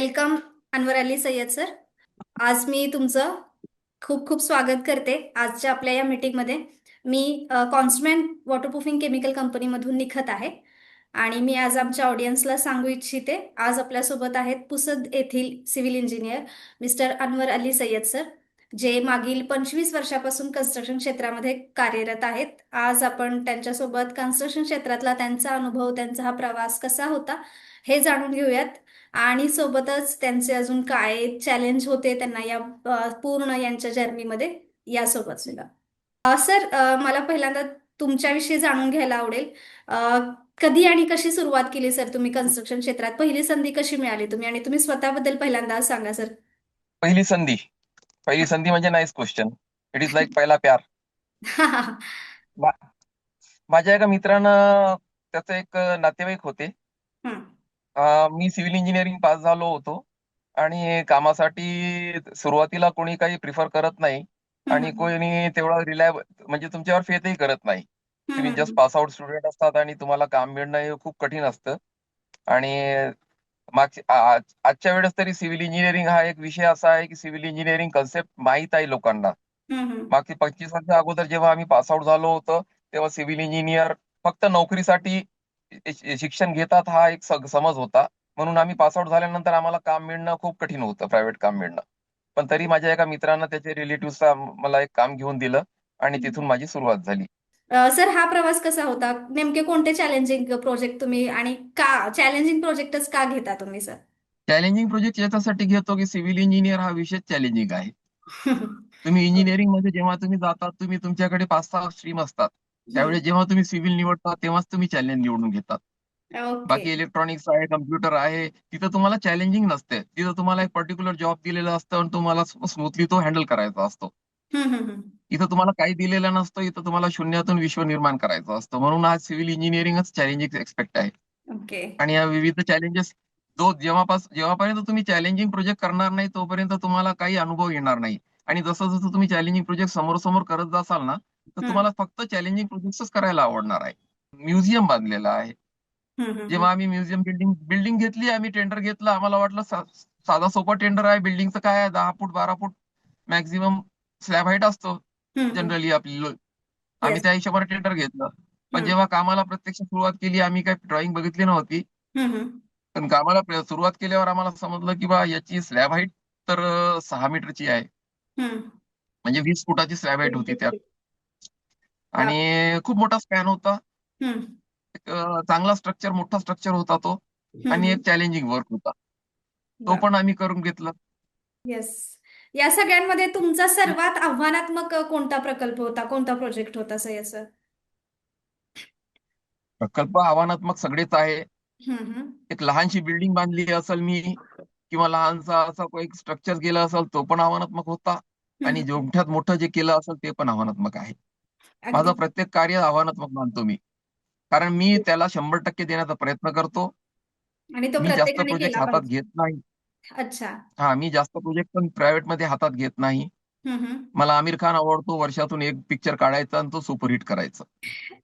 Welcome Anwar Ali Sayyed sir. आज मी तुमचं खूप खूप स्वागत करते आजच्या आपल्या या मीटिंगमध्ये. मी कॉन्स्टंट वॉटरप्रूफिंग केमिकल कंपनीमधून निघत आहे आणि मी आज आमच्या ऑडियन्सला सांगू इच्छिते. आज आपल्यासोबत आहेत पुसद येथील civil engineer mister Anwar Ali Sayyed sir, जे मागील 25 वर्षापासून कन्स्ट्रक्शन क्षेत्रामध्ये कार्यरत आहेत. आज आपण त्यांच्यासोबत कन्स्ट्रक्शन क्षेत्रातला त्यांचा अनुभव, त्यांचा हा प्रवास कसा होता हे जाणून घेऊयात. आणि सोबतच त्यांचे अजून काय चॅलेंज होते त्यांना या पूर्ण यांच्या जर्नीमध्ये यासोबत सुद्धा. सर, मला पहिल्यांदा तुमच्याविषयी जाणून घ्यायला आवडेल. अ, कधी आणि कशी सुरुवात केली सर तुम्ही कन्स्ट्रक्शन क्षेत्रात? पहिली संधी कशी मिळाली तुम्ही, आणि तुम्ही स्वतःबद्दल पहिल्यांदा सांगा सर. पहिली संधी पहिली संधी म्हणजे nice question. It is like पहिला प्यार. मा- माझ्या एका मित्रानं त्याचं एक नातेवाईक होते. हम्म, मी सिव्हिल इंजिनिअरिंग पास झालो होतो आणि कामासाठी सुरुवातीला कोणी काही प्रिफर करत नाही हम्म, आणि कोणी तेवढा रिलायबल म्हणजे तुमच्यावर फेथही करत नाही. हम्म, तुम्ही जस्ट हम्म, पास आउट स्टुडंट असतात आणि तुम्हाला काम मिळणं हे खूप कठीण असतं. आणि आजच्या वेळेस तरी सिव्हिल इंजिनिअरिंग हा एक विषय असा आहे की सिव्हिल इंजिनिअरिंग कन्सेप्ट माहीत आहे लोकांना. हम्म, हम्म, मागची 25 वर्ष अगोदर जेव्हा आम्ही पासआउट झालो होतो तेव्हा सिव्हिल इंजिनियर फक्त नोकरीसाठी शिक्षण घेतात हा एक समज होता. म्हणून आम्ही पासआउट झाल्यानंतर आम्हाला काम मिळणं खूप कठीण होतं, प्रायव्हेट काम मिळणं. पण तरी माझ्या एका मित्रानं त्याच्या रिलेटिव्हचा मला एक काम घेऊन दिलं आणि तिथून हम्म. माझी सुरुवात झाली. सर, हा प्रवास कसा होता? नेमके कोणते चॅलेंजिंग प्रोजेक्ट तुम्ही, आणि का चॅलेंजिंग प्रोजेक्टच का घेता तुम्ही सर? चॅलेंजिंग प्रोजेक्ट याच्यासाठी घेतो की सिव्हिल इंजिनियर हा विषय चॅलेंजिंग आहे. तुम्ही इंजिनिअरिंग मध्ये जेव्हा तुम्ही जातात तुम्ही तुमच्याकडे 5-6 स्ट्रीम असतात. त्यावेळेस जेव्हा तुम्ही सिव्हिल निवडता तेव्हाच तुम्ही चॅलेंज निवडून घेतात. ओके. बाकी इलेक्ट्रॉनिक्स आहे, कम्प्युटर आहे, तिथं तुम्हाला चॅलेंजिंग नसते. तिथं तुम्हाला एक पर्टिक्युलर जॉब दिलेला असतं आणि तुम्हाला स्मूथली तो हँडल करायचा असतो. हम्म, हम्म, इथं तुम्हाला काही दिलेलं नसतं, इथं तुम्हाला शून्यातून विश्व निर्माण करायचं असतं. म्हणून आज सिव्हिल इंजिनिअरिंगच चॅलेंजिंग एक्सपेक्ट आहे. ओके. आणि या विविध चॅलेंजेस जेव्हापर्यंत तुम्ही चॅलेंजिंग प्रोजेक्ट करणार नाही तोपर्यंत तुम्हाला काही अनुभव येणार नाही. आणि जसं जसं तुम्ही चॅलेंजिंग प्रोजेक्ट समोर समोर करत जासाल ना, तर हम्म, तुम्हाला फक्त चॅलेंजिंग प्रोजेक्टच करायला आवडणार आहे. म्युझियम बांधलेलं आहे. हम्म, हम्म, जेव्हा आम्ही म्युझियम बिल्डिंग घेतली, आम्ही टेंडर घेतलं, आम्हाला वाटलं साधा सोपा टेंडर आहे. बिल्डिंगचं काय आहे, 10 फूट 12 फूट मॅक्झिमम स्लॅब हाईट असतो हम्म. जनरली आपली. आम्ही येस. त्या हिशोबाने टेंडर घेतलं. पण हम्म, जेव्हा कामाला प्रत्यक्ष सुरुवात केली, आम्ही काही ड्रॉइंग बघितली नव्हती. हम्म, हम्म. पण कामाला सुरुवात केल्यावर आम्हाला समजलं की बा याची स्लॅब हाईट तर 6 मीटरची आहे. हम्म. म्हणजे 20 फुटाची स्लॅब हाईट होती त्यात. बाप. आणि खूप मोठा स्पॅन होता. हम्म. एक चांगला स्ट्रक्चर, मोठा स्ट्रक्चर होता तो. हम्म, आणि एक चॅलेंजिंग वर्क होता. तो बाप. पण आम्ही करून घेतला. येस. या सगळ्यांमध्ये तुमचा सर्वात आव्हानात्मक कोणता प्रकल्प होता, कोणता प्रोजेक्ट होता सर सर? प्रकल्प आव्हानात्मक सगळेच आहे. हम्म, हम्म, एक लहानशी बिल्डिंग बांधली असेल मी, किंवा लहानसा असा एक स्ट्रक्चर केलं असेल तो पण आव्हानात्मक होता. आणि हम्म. मोठ्यात मोठं जे केलं असेल ते पण आव्हानात्मक आहे. अगदी. माझं प्रत्येक कार्य आव्हानात्मक मानतो मी. कारण मी त्याला 100% देण्याचा प्रयत्न करतो. आणि तो मी जास्त प्रत्येकाने प्रोजेक्ट केला हातात पाहिजे. घेत नाही. अच्छा. मी जास्त प्रोजेक्ट पण प्रायव्हेट मध्ये हातात घेत नाही. हम्म, हम्म. मला आमिर खान आवडतो. वर्षातून एक पिक्चर काढायचा आणि तो सुपरहिट करायचा.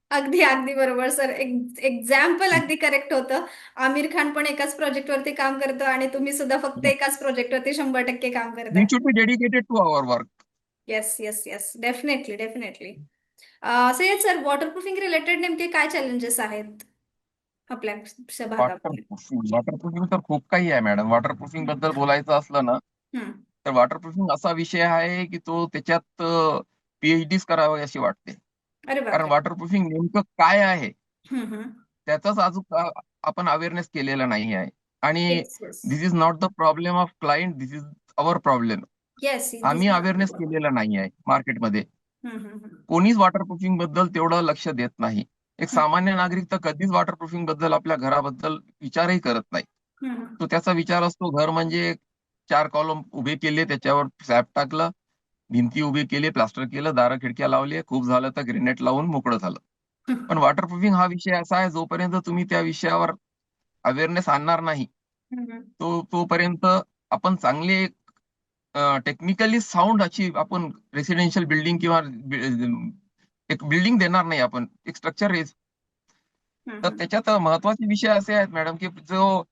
अगदी अगदी बरोबर सर. एक्झाम्पल अगदी करेक्ट होतं. आमिर खान पण एकाच प्रोजेक्टवरती काम करतो आणि तुम्ही सुद्धा फक्त एकाच प्रोजेक्टवरती 100% काम वी करताय. Should be dedicated to our work. Yes, yes, yes, definitely, definitely. Sayyed sir, waterproofing related नेमके काय चॅलेंजेस आहेत आपल्या भागामध्ये? वॉटरप्रूफिंग तर खूप काही आहे मॅडम. वॉटरप्रूफिंग बद्दल बोलायचं असलं ना, हम्म. तर वॉटरप्रूफिंग असा विषय आहे की तो त्याच्यात पीएचडीच करावी अशी वाटते. अरे कारण बापरे. वॉटरप्रूफिंग नेमकं काय आहे हम्म, हम्म. त्याचाच अजून आपण अवेअरनेस केलेला नाही आहे. आणि yes, yes. This is not the problem of client, this is our problem. Yes, this आम्ही इज अवेअरनेस अगदी केलेला नाही आहे मार्केटमध्ये. हम्म, हम्म, कोणीच वॉटरप्रूफिंग बद्दल तेवढं लक्ष देत नाही. एक सामान्य नागरिक तर कधीच वॉटरप्रूफिंग बद्दल आपल्या घराबद्दल विचारही करत नाही. हम्म. तो त्याचा विचार असतो घर म्हणजे 4 कॉलम उभे केले, त्याच्यावर स्लॅब टाकलं, भिंती उभी केली, प्लास्टर केलं, दारं खिडक्या लावली, खूप झालं तर ग्रेनेट लावून मोकळं झालं. पण वॉटरप्रूफिंग हा विषय असा आहे, जोपर्यंत तुम्ही त्या विषयावर अवेअरनेस आणणार नाही, हम्म. तोपर्यंत आपण चांगले टेक्निकली साऊंड अशी आपण रेसिडेन्शियल बिल्डिंग किंवा एक बिल्डिंग देणार नाही आपण, एक स्ट्रक्चर. तर हम्म. त्याच्यात महत्वाचे विषय असे आहेत मॅडम की जो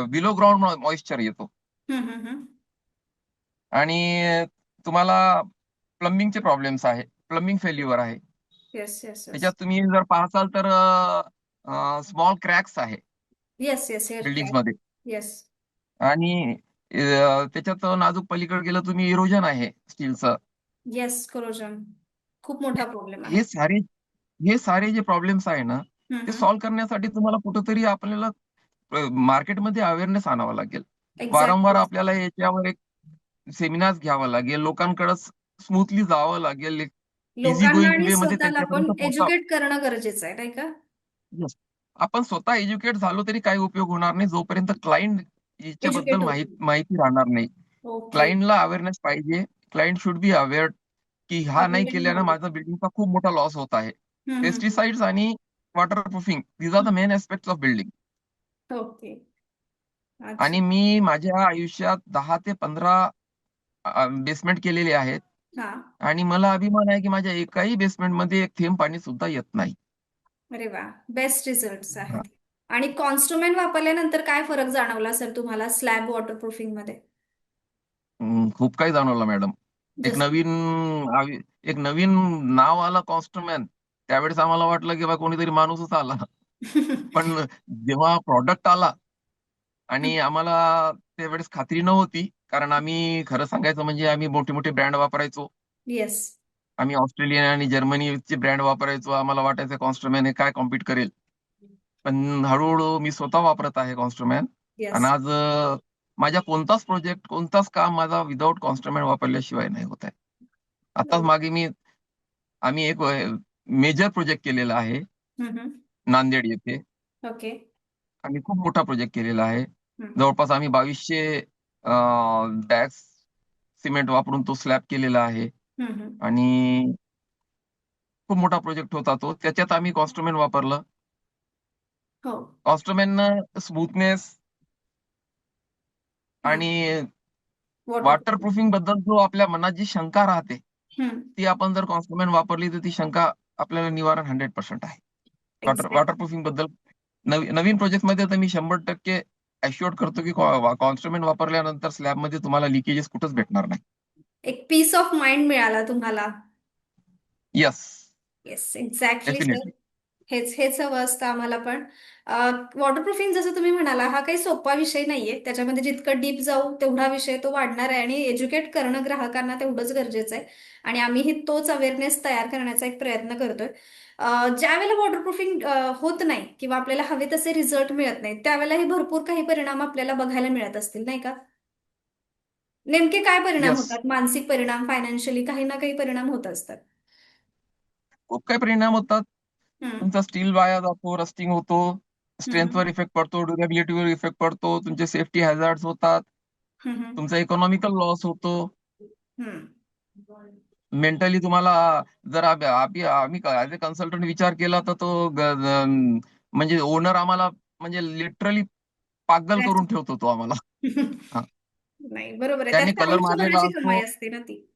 बिलो ग्राउंड मॉइश्चर येतो. हम्म. आणि तुम्हाला प्लंबिंगचे प्रॉब्लेम्स आहे, प्लंबिंग फेल्युअर आहे. Yes yes yes. त्याच्यात तुम्ही जर पाहसाल तर स्मॉल क्रॅक्स आहे yes yes air building crack. मध्ये. येस. आणि त्याच्यात नाजूक पलीकडे गेलं तुम्ही, इरोजन आहे स्टीलचं. येस करोजन खूप मोठा प्रॉब्लेम आहे. हे सारे हे सारे जे प्रॉब्लेम्स आहे ना, ते हम्म. सॉल्व्ह करण्यासाठी तुम्हाला कुठंतरी आपल्याला मार्केटमध्ये अवेअरनेस आणावा लागेल. वारंवार एक्झॅक्टली. आपल्याला याच्यावर एक सेमिनार्स घ्यावा लागेल, लोकांकडे स्मूथली जावं लागेल, इझी लोकांना गोईंग आणि वे मध्ये स्वतःला पण त्यांच्यापर्यंत पोहोचावं. एज्युकेट करणं गरजेचं आहे, नाही का? Yes. आपण स्वतः एज्युकेट झालो तरी काही उपयोग होणार नाही, जोपर्यंत क्लायंट याच्याबद्दल एज्युकेट होतो. माहिती राहणार नाही. ओके. क्लायंटला अवेअरनेस पाहिजे. क्लायंट शुड बी अवेअर की हा नाही अवेअर केल्यानं नॉलेज. माझा बिल्डिंगचा खूप मोठा लॉस होत आहे. हम्म. पेस्टिसाइड्स आणि water proofing, these are the main aspects of building. Okay. आणि अच्छा. मी माझ्या आयुष्यात 10 ते 15 बेसमेंट केलेले आहेत. हा. आणि मला अभिमान आहे की माझ्या एकाही बेसमेंटमध्ये एक थेंब पाणी सुद्धा येत नाही. अरे वा. बेस्ट रिझल्ट्स हा. आहेत. आणि कॉन्स्ट्रुमेंट वापरल्यानंतर काय फरक जाणवला सर तुम्हाला स्लॅब वॉटरप्रूफिंग मध्ये? खूप काही जाणवलं मॅडम. एक जसं. नवीन एक नवीन नाव आलं कॉन्स्टमॅन. त्यावेळेस आम्हाला वाटलं की बा कोणीतरी माणूसच आला. पण जेव्हा प्रॉडक्ट आला आणि आम्हाला त्यावेळेस खात्री नव्हती, कारण आम्ही खरं सांगायचं म्हणजे आम्ही मोठे मोठे ब्रँड वापरायचो. येस. आम्ही ऑस्ट्रेलियन आणि जर्मनीचे ब्रँड वापरायचो. आम्हाला वाटायचं कॉन्स्ट्रोमॅन हे काय कॉम्पीट करेल. पण हळूहळू मी स्वतः वापरत आहे कॉन्स्ट्रोमॅन. आणि येस. आज माझ्या कोणताच प्रोजेक्ट, कोणताच काम माझा विदाऊट कॉन्स्ट्रोमॅन वापरल्याशिवाय नाही होत आहे. आताच मागे आम्ही एक मेजर प्रोजेक्ट केलेला आहे नांदेड येथे. ओके. आम्ही खूप मोठा प्रोजेक्ट केलेला आहे. जवळपास आम्ही 2200 बॅग्स सिमेंट वापरून तो स्लॅब केलेला आहे. आणि खूप मोठा प्रोजेक्ट होता तो. त्याच्यात आम्ही कॉन्स्ट्रुमेंट वापरलं. हो. कॉन्स्ट्रुमेंटनं स्मूथनेस आणि वॉटर वॉटरप्रूफ. प्रूफिंग बद्दल जो आपल्या मनात जी शंका राहते, ती आपण जर कॉन्स्ट्रुमेंट वापरली तर ती शंका आपल्याला निवारण 100% आहे. Water exactly. प्रूफिंग बद्दल नवीन प्रोजेक्ट मध्ये तर मी 100% अश्युअर्ड करतो की कॉन्स्ट्रुमेंट वापरल्यानंतर स्लॅबमध्ये तुम्हाला लिकेजेस कुठंच भेटणार नाही. एक पीस ऑफ माइंड मिळाला तुम्हाला. Yes. Yes exactly sir. Definitely. हेच हेच हवं असतं आम्हाला पण. वॉटरप्रूफिंग जसं तुम्ही म्हणाला हा काही सोपा विषय नाहीये, त्याच्यामध्ये जितकं डीप जाऊ तेवढा विषय तो वाढणार आहे आणि एज्युकेट करणं ग्राहकांना तेवढंच गरजेचं आहे. आणि आम्हीही तोच अवेअरनेस तयार करण्याचा एक प्रयत्न करतोय. ज्या वेळेला वॉटरप्रूफिंग होत नाही किंवा आपल्याला हवे तसे रिझल्ट मिळत नाही त्यावेळेलाही भरपूर काही परिणाम आपल्याला बघायला मिळत असतील, नाही का? नेमके काय परिणाम येस. होतात? मानसिक परिणाम, फायनान्शियली काही ना काही परिणाम होत असतात. खूप काही परिणाम होतात. हम्म. तुमचा स्टील वाया जातो, रस्टिंग होतो, हम्म. स्ट्रेंथवर इफेक्ट पडतो, ड्युरेबिलिटीवर इफेक्ट पडतो, तुमचे सेफ्टी हॅझार्ड्स होतात, हम्म. तुमचा इकॉनॉमिकल लॉस होतो. हम्म. मेंटली तुम्हाला जर आम्ही ऍज अ कन्सल्टंट विचार केला तर तो म्हणजे ओनर आम्हाला म्हणजे लिटरली पागल That's- करून ठेवतो तो आम्हाला. हा. नाही बरोबर आहे, त्यांनी त्यात कलर पाऊल मारलेला सुधारायची असतो. कमाई असते ना ती.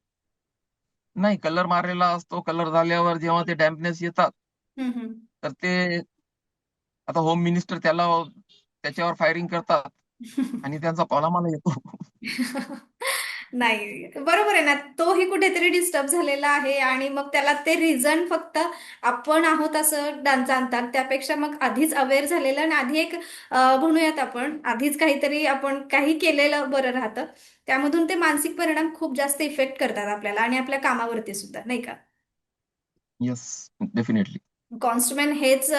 नाही, कलर मारलेला असतो. कलर झाल्यावर जेव्हा ते डॅम्पनेस येतात, हम्म. तर ते आता होम मिनिस्टर त्याच्यावर फायरिंग करतात आणि त्यांचा कॉल आम्हाला येतो. नाही बरोबर आहे ना, तोही कुठेतरी डिस्टर्ब झालेला आहे आणि मग त्याला ते रिझन फक्त आपण आहोत असं जाणतात. त्यापेक्षा मग आधीच अवेअर झालेलं आणि आधी एक म्हणूयात आपण आधीच काहीतरी आपण काही केलेलं बरं राहतं. त्यामधून ते मानसिक परिणाम खूप जास्त इफेक्ट करतात आपल्याला आणि आपल्या कामावरती सुद्धा, नाही का? Yes, definitely. कॉन्स्टमॅन हेच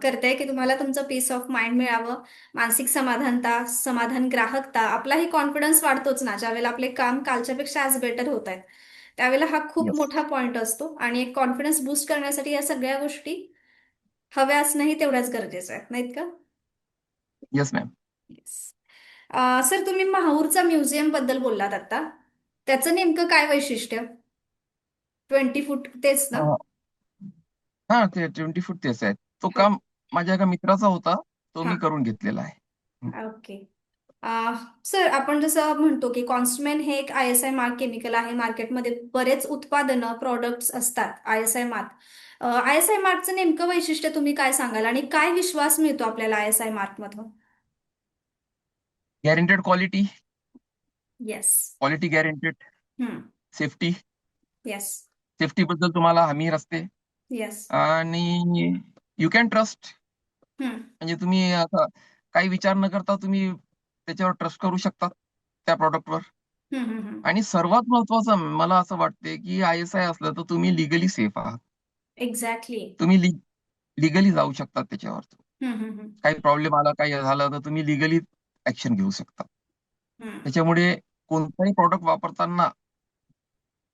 करते की तुम्हाला तुमचं पीस ऑफ माइंड मिळावं, मानसिक समाधानता, समाधान, ग्राहकता, आपलाही कॉन्फिडन्स वाढतोच ना ज्यावेळेला आपले काम कालच्यापेक्षा आज बेटर होत आहेत. त्यावेळेला हा खूप येस. मोठा पॉइंट असतो आणि एक कॉन्फिडन्स बूस्ट करण्यासाठी या सगळ्या गोष्टी हव्या असणंही तेवढ्याच गरजेचं आहे, नाहीत का? Yes ma'am. येस. सर तुम्ही माहूरचा म्युझियम बद्दल बोललात आता, त्याचं नेमकं काय वैशिष्ट्य? 20 फूट तेच ना? हा, ते 20 फूट तेच आहे. तो हो. काम माझ्या एका मित्राचा होता, तो हा. मी करून घेतलेला आहे. हं. ओके. सर आपण जसं म्हणतो की कॉन्स्टमेन हे एक ISI मार्क केमिकल आहे. मार्केटमध्ये बरेच उत्पादनं प्रॉडक्ट्स असतात ISI मार्क. ISI मार्कचं नेमकं वैशिष्ट्य तुम्ही काय सांगाल आणि काय विश्वास मिळतो आपल्याला ISI मार्क मधून? Guaranteed quality, yes. Quality guaranteed, hmm. Safety, yes. Safety बद्दल तुम्हाला हमी असते. येस. आणि यू कॅन ट्रस्ट, हम्म. म्हणजे तुम्ही आता काही विचार न करता तुम्ही त्याच्यावर ट्रस्ट करू शकता त्या प्रॉडक्टवर. हम्म. हम्म. आणि सर्वात महत्वाचं मला असं वाटते की ISI असलं तर तुम्ही लिगली सेफ आहात. एक्झॅक्टली. तुम्ही लिगली जाऊ शकता त्याच्यावर. हम्म. हम्म. काही प्रॉब्लेम आला, काही झालं तर तुम्ही लिगली ऍक्शन घेऊ शकता. हम्म. त्याच्यामुळे कोणताही प्रॉडक्ट वापरताना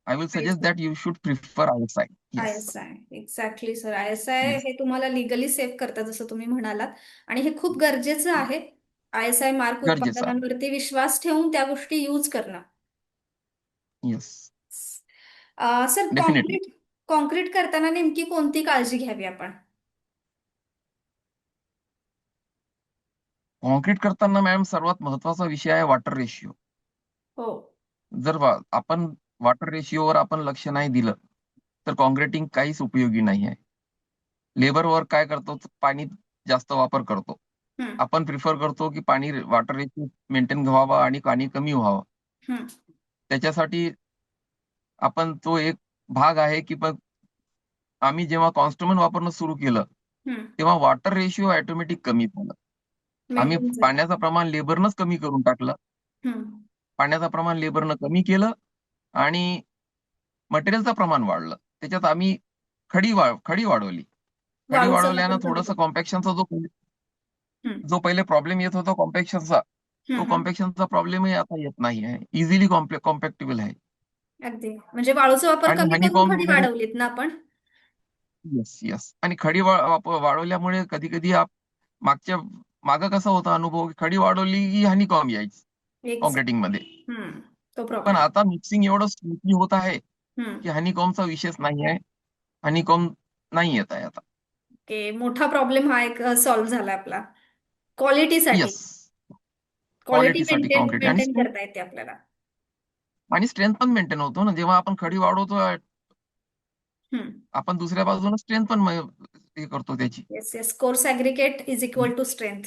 I will I suggest that you should prefer ISI. Yes. S I exactly sir. I S I yes. हे तुम्हाला लिगली सेव्ह करतात जसं तुम्ही म्हणालात. आणि हे खूप गरजेचं आहे. आय एस आय मार्क गरजेचं आहे. उत्पादनांवरती विश्वास ठेवून त्या गोष्टी यूज करणं. Yes. Sir, definitely. Concrete concrete करताना नेमकी कोणती काळजी घ्यावी आपण? कॉन्क्रीट करताना मॅम सर्वात महत्वाचा विषय आहे वॉटर रेशिओ. हो. जर आपण वॉटर रेशिओवर आपण लक्ष नाही दिलं तर कॉन्क्रिटिंग काहीच उपयोगी नाही आहे. लेबर वर्क काय करतो, पाणी जास्त वापर करतो. हम्म. आपण प्रिफर करतो की पाणी वॉटर रेशिओ मेंटेन व्हावा आणि पाणी कमी व्हावं. हम्म. त्याच्यासाठी आपण तो एक भाग आहे की पण आम्ही जेव्हा कॉन्स्ट्रुमेंट वापरणं सुरू केलं हम्म. तेव्हा वॉटर रेशिओ ऑटोमॅटिक कमी झालं. आम्ही मेंटेन झालं. पाण्याचं प्रमाण लेबरनंच कमी करून टाकलं. हम्म. पाण्याचं प्रमाण लेबरनं कमी केलं आणि मटेरियलचं प्रमाण वाढलं. त्याच्यात आम्ही खडी वाढवली. खडी वाळूचा वाढवल्यानं वापर कमी थोडंसं केला. कॉम्पॅक्शनचा हम्म. जो पहिले प्रॉब्लेम येत होता कॉम्पॅक्शनचा, तो हम्म. कॉम्पॅक्शनचा प्रॉब्लेमही आता येत नाही आहे. इझिली कॉम्पॅक्टेबल आहे. अगदी म्हणजे वाळूचा वापर आणि कमी करून हनीकॉम्ब खडी मध्ये वाढवलीत ना आपण? Yes, yes. आणि खडी वाढवल्यामुळे कधी कधी मागच्या मागं कसा होता अनुभव, की खडी वाढवली की हनीकॉम्ब यायची एक्झॅक्ट. कॉन्क्रिटिंग मध्ये. हम्म. तो पण प्रॉब्लेम. आता मिक्सिंग एवढं स्मूथली होत आहे हम्म. की हनीकॉम्बचा विषयच नाही आहे. हनीकॉम्ब नाही येत आहे आता. ओके, मोठा प्रॉब्लेम हा एक सॉल्व्ह झाला आपला. क्वालिटीसाठी. येस. क्वालिटी क्वालिटीसाठी मेंटेन कॉन्क्रीट मेंटेन करता येते आपल्याला. आणि स्ट्रेंथ पण मेंटेन होतो ना जेव्हा आपण खडी वाढवतो. हम्म. आपण दुसऱ्या बाजूने स्ट्रेंथ पण हे करतो त्याची. Yes, yes. Coarse aggregate is equal to strength.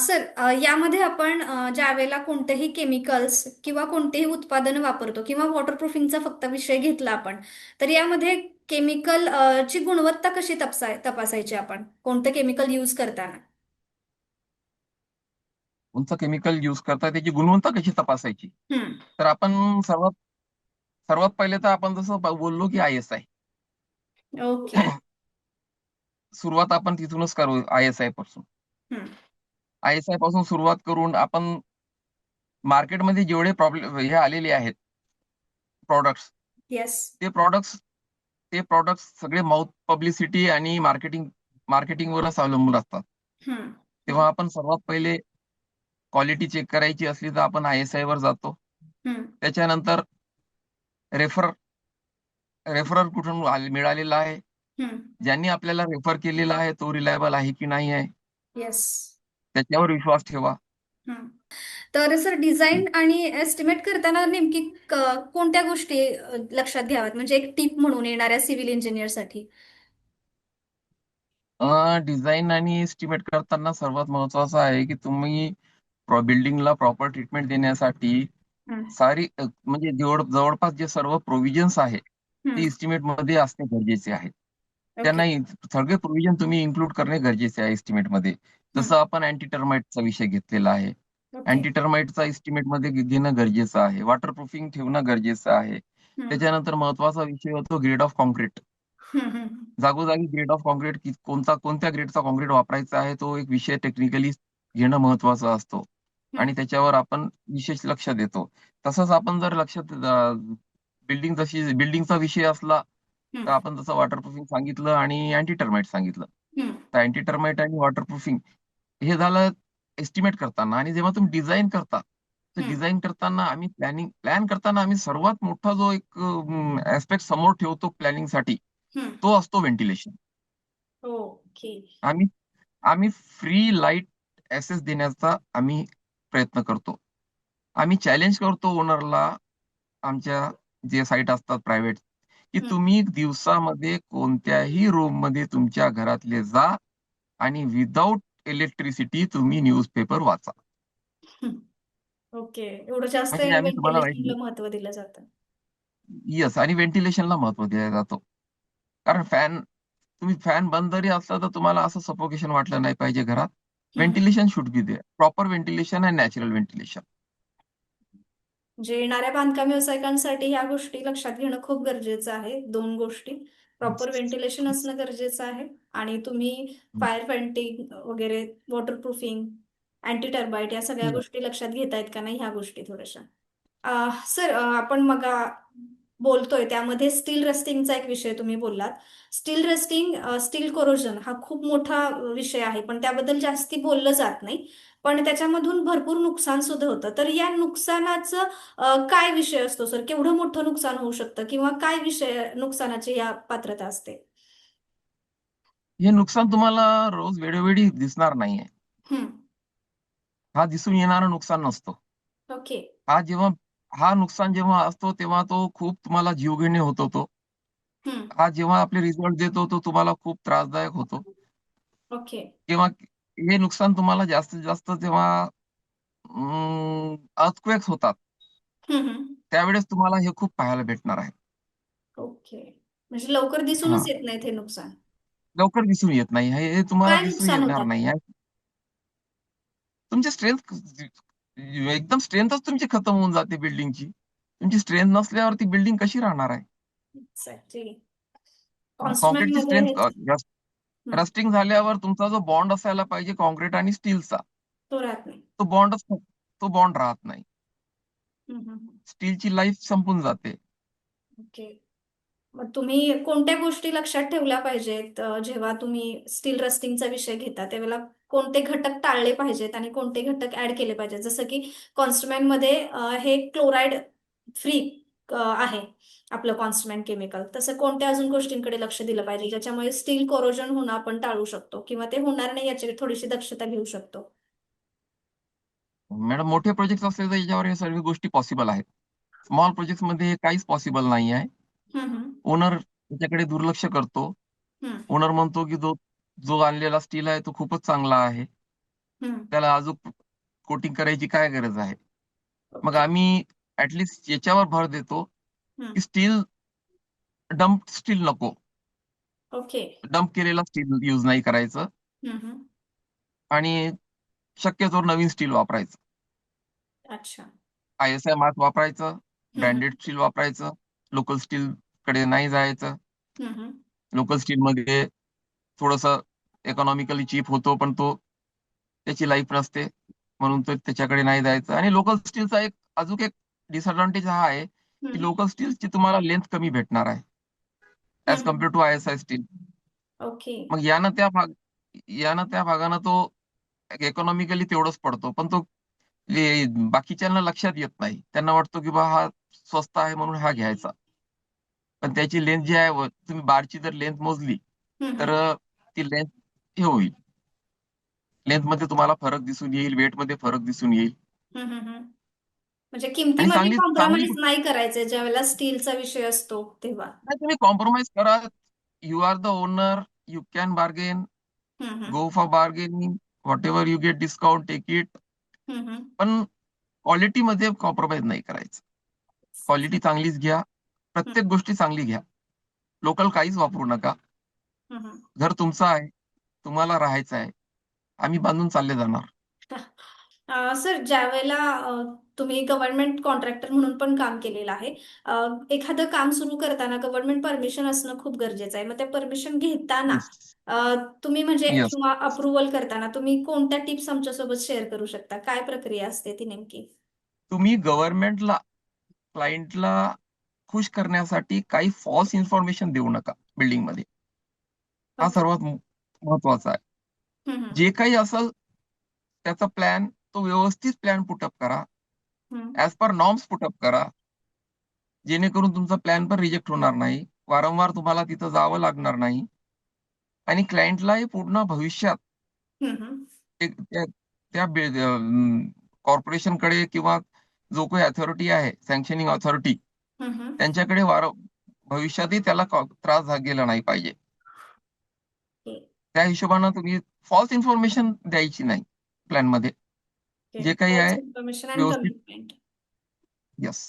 Sir, यामध्ये आपण ज्या वेळेला कोणतेही केमिकल्स किंवा कोणतेही उत्पादन वापरतो किंवा वॉटरप्रूफिंगचा फक्त विषय घेतला आपण, तर यामध्ये केमिकल ची गुणवत्ता कशी तपासायची आपण कोणतं केमिकल यूज करताना? कोणतं केमिकल युज करता त्याची गुणवत्ता कशी तपासायची. हम्म. तर आपण सर्वात सर्वात पहिले तर आपण जसं बोललो की ISI. ओके. सुरुवात आपण तिथूनच करू. ISI पासून. हम्म. ISI पासून सुरुवात करून आपण मार्केटमध्ये जेवढे प्रॉब्लेम हे आलेले आहेत प्रॉडक्ट्स, येस. ते प्रॉडक्ट्स ते प्रॉडक्ट्स सगळे माउथ पब्लिसिटी आणि मार्केटिंगवरच अवलंबून असतात. हम्म. तेव्हा आपण सर्वात पहिले क्वालिटी चेक करायची असली तर आपण ISI वर जातो. हम्म. त्याच्यानंतर रेफर रेफरर कुठून मिळालेला आहे, हम्म. ज्यांनी आपल्याला रेफर केलेला आहे तो रिलायबल आहे की नाही आहे, येस. त्याच्यावर विश्वास ठेवा. हम्म. तर सर, डिझाईन आणि एस्टिमेट करताना नेमकी कोणत्या गोष्टी लक्षात घ्याव्यात म्हणजे एक टीप म्हणून येणाऱ्या सिव्हिल इंजिनियरसाठी? डिझाईन आणि एस्टिमेट करताना सर्वात महत्वाचं आहे की तुम्ही बिल्डिंगला प्रॉपर ट्रीटमेंट देण्यासाठी हम्म. म्हणजे जवळपास जे सर्व प्रोव्हिजन्स आहे हम्म. ते एस्टिमेट मध्ये असणे गरजेचे आहे. ओके. त्यांना सगळे प्रोव्हिजन तुम्ही इन्क्लूड करणे गरजेचे आहे एस्टिमेट मध्ये. हम्म. जसं आपण अँटी टर्माइटचा विषय घेतलेला आहे. ओके. अँटी टर्माइटचा एस्टिमेट मध्ये घेणं गरजेचं आहे. वॉटरप्रूफिंग ठेवणं गरजेचं आहे. हम्म. त्याच्यानंतर महत्वाचा विषय होतो ग्रेड ऑफ कॉन्क्रीट. हम्म. हम्म. जागोजागी ग्रेड ऑफ कॉन्क्रीट कोणत्या ग्रेडचा कॉन्क्रीट वापरायचा आहे तो एक विषय टेक्निकली घेणं महत्वाचं असतो. हम्म. आणि त्याच्यावर आपण विशेष लक्ष देतो. तसंच आपण जर बिल्डिंगचा विषय असला तर हम्म. आपण जसं वॉटरप्रूफिंग सांगितलं आणि अँटी टर्माइट सांगितलं. हम्म. तर अँटी टर्माइट आणि वॉटरप्रूफिंग हे झालं एस्टिमेट करताना. आणि जेव्हा तुम्ही डिझाईन करता तर हम्म. डिझाईन करताना आम्ही प्लॅन करताना आम्ही सर्वात मोठा जो एक ऍस्पेक्ट समोर ठेवतो प्लॅनिंगसाठी, हम्म. तो असतो व्हेंटिलेशन. ओके. आम्ही आम्ही फ्री लाईट ऍक्सेस देण्याचा आम्ही प्रयत्न करतो. आम्ही चॅलेंज करतो ओनरला, आमच्या जे साईट असतात प्रायव्हेट, की हम्म. तुम्ही दिवसामध्ये कोणत्याही रूम मध्ये तुमच्या घरातले जा आणि विदाऊट इलेक्ट्रिसिटी तुम्ही न्यूजपेपर वाचा. हम्म. ओके, एवढं जास्त म्हणजे आम्ही तुम्हाला व्हेंटिलेशनला महत्त्व दिलं जातं. येस, आणि व्हेंटिलेशनला महत्त्व दिला जातो. कारण तुम्ही फॅन बंद जरी असला तर तुम्हाला असं सफोकेशन वाटलं नाही पाहिजे घरात. Hmm. Ventilation should be there. Proper ventilation and natural ventilation. म्हणजे येणाऱ्या बांधकाम व्यावसायिकांसाठी ह्या गोष्टी लक्षात घेणं खूप गरजेचं आहे. दोन गोष्टी, प्रॉपर व्हेंटिलेशन असणं गरजेचं आहे आणि तुम्ही फायर फायटिंग वगैरे, वॉटरप्रूफिंग, अँटी टर्बाईट या सगळ्या गोष्टी लक्षात घेतायत का नाही, ह्या गोष्टी थोड्याशा. सर, आपण मग बोलतोय त्यामध्ये स्टील रस्टिंगचा एक विषय तुम्ही बोललात. स्टील रस्टिंग, स्टील कोरोजन हा खूप मोठा विषय आहे, पण त्याबद्दल जास्ती बोललं जात नाही. पण त्याच्यामधून भरपूर नुकसान सुद्धा होतं. तर या नुकसानाचं काय विषय असतो सर? केवढं मोठं नुकसान होऊ शकतं किंवा काय विषय नुकसानाची या पात्रता असते? हे नुकसान तुम्हाला रोज वेळोवेळी दिसणार नाहीये. हम्म. हा दिसून येणारा नुकसान नसतो. ओके. हा जेव्हा हा नुकसान जेव्हा असतो तेव्हा तो खूप तुम्हाला जीवघेणे होतो तो. हम्म. हा जेव्हा आपले रिझल्ट देतो तो तुम्हाला खूप त्रासदायक होतो. ओके. किंवा हे नुकसान तुम्हाला जास्तीत जास्त जेव्हा अर्थक्वेक्स होतात हम्म. हम्म. त्यावेळेस तुम्हाला हे खूप पाहायला भेटणार आहे. ओके, म्हणजे लवकर हा, दिसूनच येत नाही हे नुकसान. लवकर दिसून येत नाही. हे तुम्हाला काय दिसून नुकसान येणार होतात? नाही. तुमची स्ट्रेंथ एकदम स्ट्रेंथच तुमची खतम होऊन जाते बिल्डिंगची. तुमची स्ट्रेंथ नसल्यावर ती बिल्डिंग कशी राहणार आहे? एक्झॅक्टली. कॉन्स्ट्रुमेंट कॉन्क्रीटची मध्ये हे. स्ट्रेंथ हम्म. रस्टिंग झाल्यावर तुमचा जो बॉन्ड असायला पाहिजे कॉन्क्रीट आणि स्टीलचा, तो राहत नाही. तो बॉन्ड राहत नाही. हम्म. हम्म. हम्म. स्टीलची लाईफ संपून जाते. ओके. मग तुम्ही कोणत्या गोष्टी लक्षात ठेवल्या पाहिजेत, जेव्हा तुम्ही स्टील रस्टिंगचा विषय घेता त्यावेळेला कोणते घटक टाळले पाहिजेत आणि कोणते घटक ऍड केले पाहिजेत? जसं की कॉन्स्ट्रुमेंटमध्ये हे क्लोराईड फ्री आहे आपलं कॉन्स्ट्रुमेंट केमिकल, तसं कोणत्या अजून गोष्टींकडे लक्ष दिलं पाहिजे ज्याच्यामुळे स्टील कोरोजन होणं आपण टाळू शकतो किंवा ते होणार नाही याची थोडीशी दक्षता घेऊ शकतो? मॅडम, मोठे प्रोजेक्ट असले तर याच्यावर या सर्व गोष्टी पॉसिबल आहेत. स्मॉल प्रोजेक्ट मध्ये हे काहीच पॉसिबल नाही आहे. हम्म. हम्म. ओनर त्याच्याकडे दुर्लक्ष करतो. हम्म. ओनर म्हणतो की जो जो आणलेला स्टील आहे तो खूपच चांगला आहे, हम्म. त्याला अजून कोटिंग करायची काय गरज आहे. मग ओके. आम्ही ऍटलिस्ट याच्यावर भर देतो हम्म. की डम्प स्टील नको. ओके. डंप केलेला स्टील यूज नाही करायचं हम्म. हम्म. आणि शक्यतो नवीन स्टील वापरायचं. अच्छा. ISI मार्क वापरायचं, हम्म. ब्रँडेड स्टील वापरायचं, लोकल स्टील कडे नाही जायचं. हम्म. हम्म. लोकल स्टीलमध्ये थोडंसं इकॉनॉमिकली चीप होतो, पण त्याची लाईफ नसते, म्हणून तर त्याच्याकडे नाही जायचं. आणि लोकल स्टीलचा अजून एक डिसएडव्हान्टेज हा आहे की हम्म. लोकल स्टीलची तुम्हाला लेंथ कमी भेटणार आहे as hmm. Compare to ISI स्टील. ओके. मग यानं त्या भागानं तो इकॉनॉमिकली तेवढंच पडतो, पण तो बाकीच्यांना लक्षात येत नाही. त्यांना वाटतो की बा हा स्वस्त आहे म्हणून हा घ्यायचा. पण त्याची लेंथ जी आहे तुम्ही बारची जर लेंथ मोजली हम्म. तर हम्म. ती लेंथ हे होईल. लेंथ मध्ये तुम्हाला फरक दिसून येईल, वेट मध्ये फरक दिसून येईल. हम्म. हम्म. हम्म. म्हणजे आणि किमतीमध्ये चांगली चांगली कॉम्प्रोमाइज नाही करायचे ज्या वेळेला स्टीलचा विषय असतो तेव्हा. नाही, तुम्ही कॉम्प्रोमाइज करा. You are the owner, you can bargain, hmm. Hmm. Go for bargaining, whatever you get discount, take it. Hmm. Hmm. पण क्वालिटीमध्ये कॉम्प्रोमाइज नाही करायचं. क्वालिटी चांगलीच घ्या, प्रत्येक गोष्टी चांगली घ्या. लोकल काहीच वापरू नका. हम्म. हम्म. घर तुमचं आहे, तुम्हाला राहायचं आहे. आम्ही बांधून चालले जाणार. सर, ज्या वेळेला तुम्ही गव्हर्नमेंट कॉन्ट्रॅक्टर म्हणून पण काम केलेलं आहे, एखादं काम सुरू करताना गव्हर्नमेंट परमिशन असणं खूप गरजेचं आहे. मग त्या परमिशन घेताना येस. अ, तुम्ही म्हणजे येस. किंवा अप्रुव्हल करताना तुम्ही कोणत्या टिप्स आमच्यासोबत शेअर करू शकता? काय प्रक्रिया असते ती नेमकी? तुम्ही गव्हर्नमेंटला, क्लायंटला खुश करण्यासाठी काही फॉल्स इन्फॉर्मेशन देऊ नका बिल्डिंगमध्ये. हा ओके. सर्वात महत्वाचा आहे. हम्म. हम्म. जे काही असेल त्याचा प्लॅन, तो व्यवस्थित प्लॅन पुटअप करा. हम्म. ऍज पर नॉर्म्स पुटअप करा, जेणेकरून तुमचा प्लॅन पण रिजेक्ट होणार नाही. वारंवार तुम्हाला तिथं जावं लागणार नाही. आणि क्लायंटलाही पूर्ण भविष्यात हम्म. हम्म. त्या त्या कॉर्पोरेशनकडे किंवा जो काही अथॉरिटी आहे, सँक्शनिंग अथॉरिटी, हम्म. हम्म. त्यांच्याकडे भविष्यातही त्याला त्रास गेला नाही पाहिजे. ओके. त्या हिशोबानं तुम्ही फॉल्स इन्फॉर्मेशन द्यायची नाही प्लॅनमध्ये. ओके. जे काही फॉल्स आहे इन्फॉर्मेशन अँड व्यवस्थित. कमिटमेंट. यस.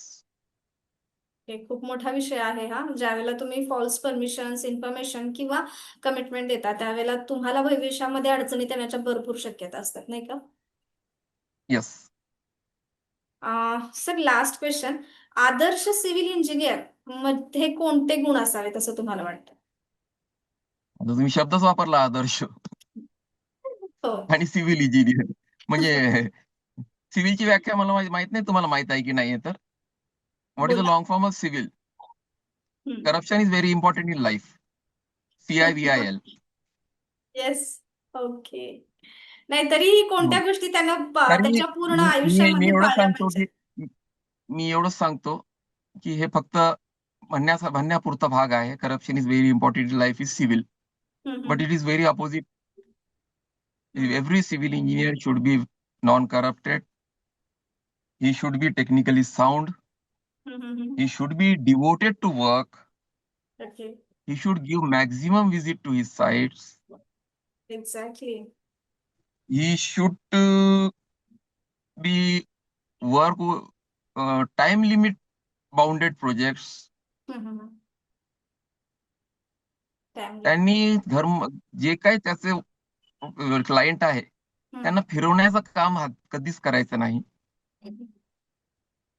हे खूप मोठा विषय आहे हा. ज्यावेळेला तुम्ही फॉल्स परमिशन्स, इन्फॉर्मेशन किंवा कमिटमेंट देता त्यावेळेला तुम्हाला भविष्यामध्ये अडचणीत येण्याच्या भरपूर शक्यता असतात, नाही का? यस. Sir, last question. आदर्श सिव्हिल इंजिनियर मध्ये कोणते गुण असावेत असं तुम्हाला वाटतं? आता तुम्ही शब्दच वापरला आदर्श हो. आणि सिव्हिल इंजिनियर. म्हणजे सिव्हिलची व्याख्या मला माहित नाही, तुम्हाला माहित आहे की नाही तर. व्हॉट इज द बोला. Long form of civil? Hmm. Corruption is very important in life. CIVIL. Yes. Okay. नाही तरीही कोणत्या गोष्टी त्यांना कारण मी त्याच्या पूर्ण मी मी मी आयुष्यामध्ये एवढंच पाळल्या सांगतो पाहिजेत. की मी एवढंच सांगतो की हे फक्त म्हणण्यापुरता भाग आहे. Corruption is very important in life is civil. हम्म, बट हम्म, इट इज व्हेरी अपोजिट. हम्म, Every civil engineer should be non-corrupted. He should be technically sound. He should be devoted to work. Okay. He should give maximum visit to his sites. Exactly. He should be work time limit bounded projects. Family. त्यांनी धर्म जे काही त्याचे client आहे त्यांना फिरवण्याचं काम कधीच करायचं नाही.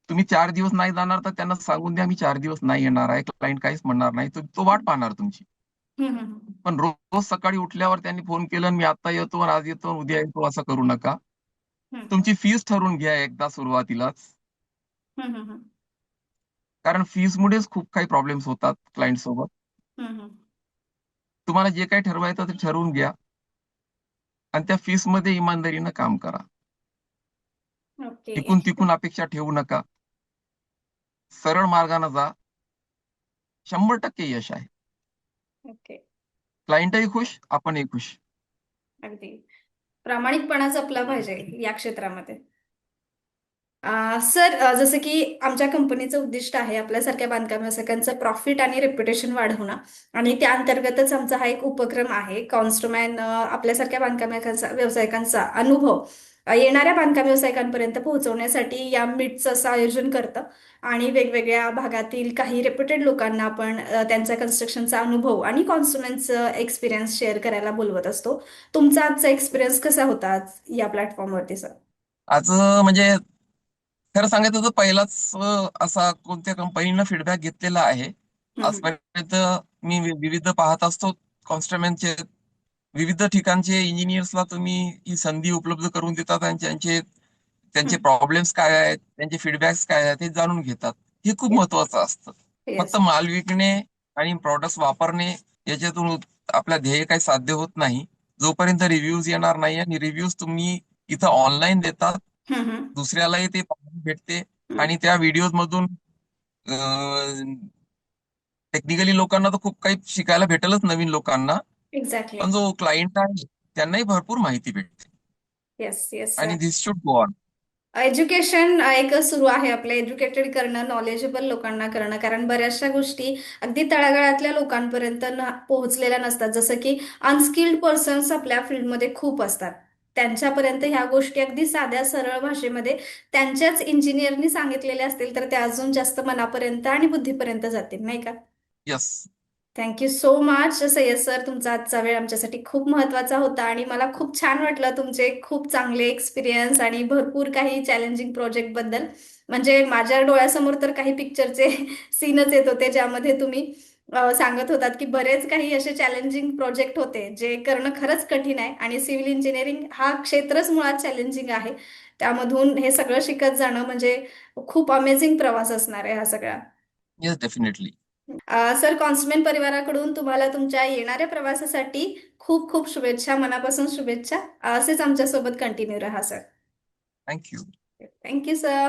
तुम्ही 4 दिवस नाही जाणार तर त्यांना सांगून द्या मी 4 दिवस नाही येणार आहे. क्लायंट काहीच म्हणणार नाही, तो वाट पाहणार तुमची. पण रोज रोज सकाळी उठल्यावर त्यांनी फोन केला आणि मी आता येतो आणि आज येतो आणि उद्या येतो असं करू नका. तुमची फीस ठरवून घ्या एकदा सुरुवातीलाच. कारण फीस मुळेच खूप काही प्रॉब्लेम्स होतात क्लायंट सोबत. तुम्हाला जे काही ठरवायचं ते ठरवून घ्या आणि त्या फीस मध्ये इमानदारीनं काम करा. ओके. इकून तिकून अपेक्षा ठेवू नका. सरळ मार्गाने जा. 100% यश आहे. ओके. क्लायंटही खुश, आपणही खुश. अगदी प्रामाणिकपणा जपला पाहिजे या क्षेत्रामध्ये. सर, जसं की आमच्या कंपनीचं उद्दिष्ट आहे आपल्यासारख्या बांधकाम व्यावसायिकांचं प्रॉफिट आणि रेप्युटेशन वाढवणं. आणि त्या अंतर्गतच आमचा हा एक उपक्रम आहे कॉन्स्ट्रोमॅन. आपल्यासारख्या बांधकाम व्यावसायिकांचा अनुभव येणाऱ्या बांधकाम व्यावसायिकांपर्यंत पोहोचवण्यासाठी या मीटचं असं आयोजन करतं. आणि वेगवेगळ्या भागातील काही रेप्युटेड लोकांना आपण त्यांचा कन्स्ट्रक्शनचा अनुभव आणि कॉन्स्ट्रुमेंटचं एक्सपिरियन्स शेअर करायला बोलवत असतो. तुमचा आजचा एक्सपिरियन्स कसा होता या प्लॅटफॉर्मवरती, सर? आज म्हणजे खरं सांगायचं तर पहिलाच असा कोणत्या कंपनीनं फीडबॅक घेतलेला आहे. आजपर्यंत मी विविध पाहत असतो कॉन्स्ट्रुमेंटचे विविध ठिकाणचे इंजिनियर्सला तुम्ही ही संधी उपलब्ध करून देतात आणि त्यांचे प्रॉब्लेम्स काय आहेत, त्यांचे फीडबॅक्स काय आहेत हे जाणून घेतात. हे खूप महत्वाचं असतं. फक्त येस. माल विकणे आणि प्रॉडक्ट्स वापरणे याच्यातून आपल्या ध्येय काही साध्य होत नाही. जोपर्यंत रिव्ह्यूज येणार नाही आणि रिव्ह्यूज तुम्ही इथं ऑनलाईन देतात, दुसऱ्यालाही ते पाहायला भेटते आणि त्या व्हिडिओज मधून टेक्निकली लोकांना तर खूप काही शिकायला भेटेलच नवीन लोकांना. एक्झॅक्टली. पण जो क्लायंट आहे त्यांनाही भरपूर माहिती भेटते. येस, येस, आणि sir. This should go on. Education एक सुरू आहे आपलं. एज्युकेटेड करणं, नॉलेजेबल लोकांना करणं. कारण बऱ्याचशा गोष्टी अगदी तळागाळातल्या लोकांपर्यंत पोहोचलेल्या नसतात. जसं की अनस्किल्ड पर्सन्स आपल्या फील्डमध्ये खूप असतात. त्यांच्यापर्यंत ह्या गोष्टी अगदी साध्या सरळ भाषेमध्ये त्यांच्याच इंजिनियरनी सांगितलेल्या असतील तर त्या अजून जास्त मनापर्यंत आणि बुद्धीपर्यंत जातील, नाही का? Yes. Thank you so much Sayyed sir. तुमचा आजचा वेळ आमच्यासाठी खूप महत्त्वाचा होता आणि मला खूप छान वाटलं तुमचे खूप चांगले एक्सपिरियन्स आणि भरपूर काही चॅलेंजिंग प्रोजेक्टबद्दल. म्हणजे माझ्या डोळ्यासमोर तर काही पिक्चरचे सीनच येत होते ज्यामध्ये तुम्ही सांगत होतात की बरेच काही असे चॅलेंजिंग प्रोजेक्ट होते जे करणं खरंच कठीण आहे. आणि सिव्हिल इंजिनिअरिंग हा क्षेत्रच मुळात चॅलेंजिंग आहे. त्यामधून हे सगळं शिकत जाणं म्हणजे खूप अमेझिंग प्रवास असणार आहे हा सगळा. Yes, definitely. सर, कॉन्स्टमेंट परिवाराकडून तुम्हाला तुमच्या येणाऱ्या प्रवासासाठी खूप खूप शुभेच्छा, मनापासून शुभेच्छा. असेच आमच्यासोबत कंटिन्यू राहा, सर. थँक्यू. Thank you, sir.